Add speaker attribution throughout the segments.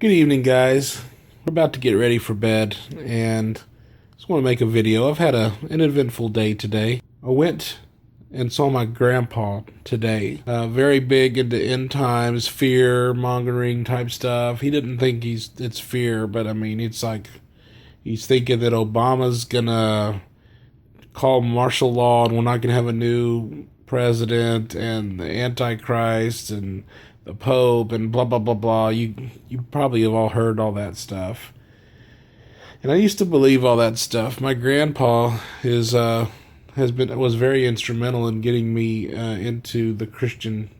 Speaker 1: Good evening, guys. We're about to get ready for bed, and just want to make a video. I've had an eventful day today. I went and saw my grandpa today. Very big into end times, fear mongering type stuff. He didn't think it's fear, but I mean, it's like he's thinking that Obama's gonna call martial law and we're not gonna have a new president and the Antichrist and the Pope and blah blah blah blah. You probably have all heard all that stuff. And I used to believe all that stuff. My grandpa was very instrumental in getting me into the Christian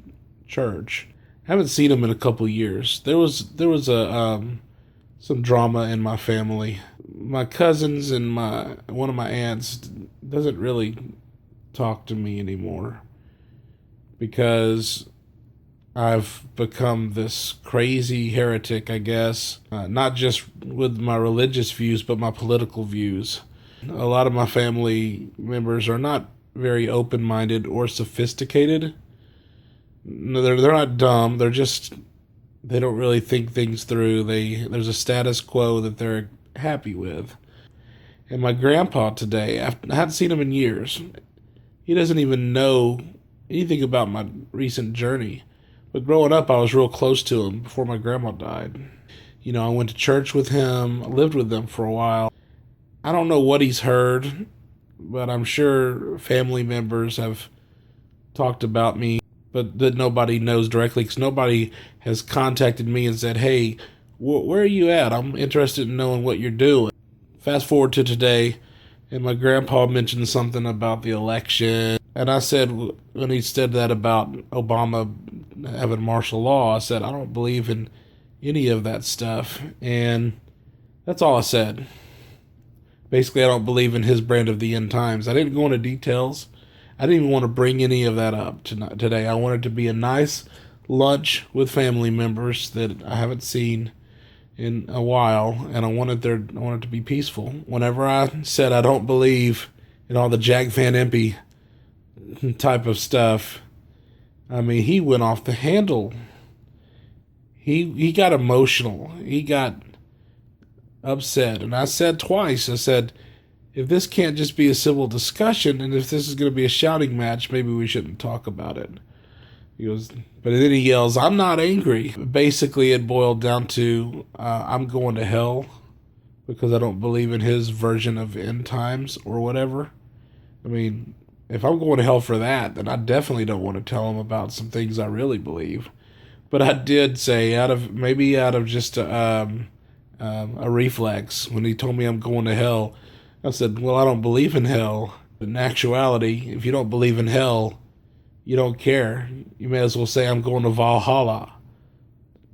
Speaker 1: church. I haven't seen him in a couple years. There was some drama in my family. My cousins and my one of my aunts doesn't really talk to me anymore because I've become this crazy heretic, I guess, not just with my religious views, but my political views. A lot of my family members are not very open minded or sophisticated. No, they're not dumb, they don't really think things through. There's a status quo that they're happy with. And my grandpa today, I hadn't seen him in years. He doesn't even know anything about my recent journey. But growing up, I was real close to him before my grandma died. You know, I went to church with him, I lived with them for a while. I don't know what he's heard, but I'm sure family members have talked about me, but that nobody knows directly because nobody has contacted me and said, hey, where are you at? I'm interested in knowing what you're doing. Fast forward to today, and my grandpa mentioned something about the election. And I said, when he said that about Obama having martial law, I said, I don't believe in any of that stuff. And that's all I said. Basically, I don't believe in his brand of the end times. I didn't go into details. I didn't even want to bring any of that up today. I wanted to be a nice lunch with family members that I haven't seen in a while, and I wanted to be peaceful. Whenever I said I don't believe in all the Jack Van Impe type of stuff, I mean, he went off the handle. He got emotional. He got upset, and I said twice. I said, if this can't just be a civil discussion, and if this is going to be a shouting match, maybe we shouldn't talk about it. He goes, but then he yells, I'm not angry. Basically, it boiled down to I'm going to hell because I don't believe in his version of end times or whatever. I mean, if I'm going to hell for that, then I definitely don't want to tell him about some things I really believe. But I did say, out of just a reflex, when he told me I'm going to hell, I said, well, I don't believe in hell. In actuality, if you don't believe in hell, you don't care. You may as well say I'm going to Valhalla.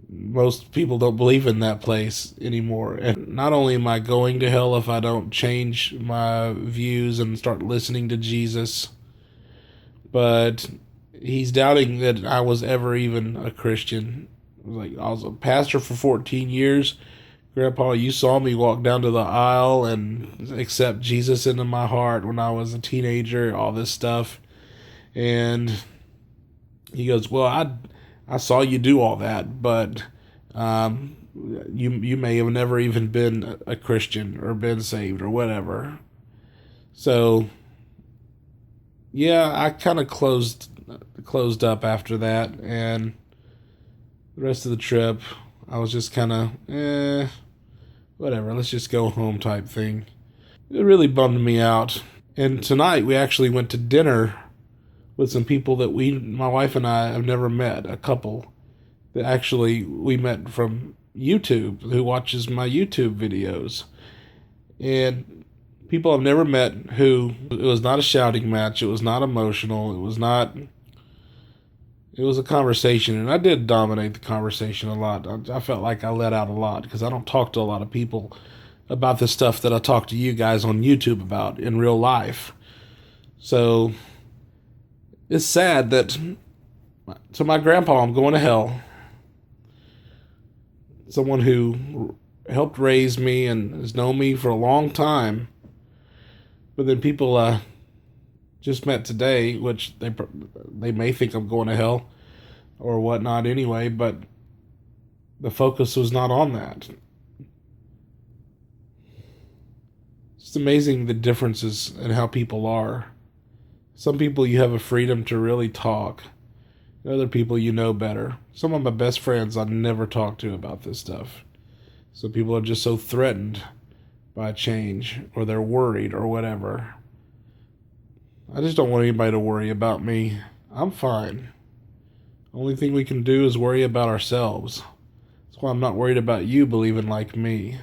Speaker 1: Most people don't believe in that place anymore. And not only am I going to hell if I don't change my views and start listening to Jesus, but he's doubting that I was ever even a Christian. I was a pastor for 14 years. Grandpa, you saw me walk down to the aisle and accept Jesus into my heart when I was a teenager, all this stuff. And he goes, well, I saw you do all that, but you may have never even been a Christian or been saved or whatever. So yeah, I kind of closed up after that, and the rest of the trip I was just kind of whatever, let's just go home type thing. It really bummed me out. And tonight we actually went to dinner with some people that my wife and I have never met, a couple that actually we met from YouTube, who watches my YouTube videos. And people I've never met who, it was not a shouting match, it was not emotional, it was a conversation, and I did dominate the conversation a lot. I felt like I let out a lot because I don't talk to a lot of people about the stuff that I talk to you guys on YouTube about in real life. So it's sad that to my grandpa, I'm going to hell. Someone who helped raise me and has known me for a long time. But then people just met today, which they may think I'm going to hell or whatnot anyway, but The focus was not on that. It's amazing the differences in how people are. Some people you have a freedom to really talk. Other people you know better. Some of my best friends I never talk to about this stuff. Some people are just so threatened by change, or they're worried, or whatever. I just don't want anybody to worry about me. I'm fine. Only thing we can do is worry about ourselves. That's why I'm not worried about you believing like me.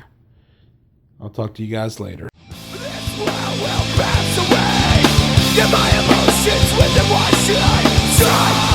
Speaker 1: I'll talk to you guys later.
Speaker 2: This world will pass away. Give my emotions with them, what should I try?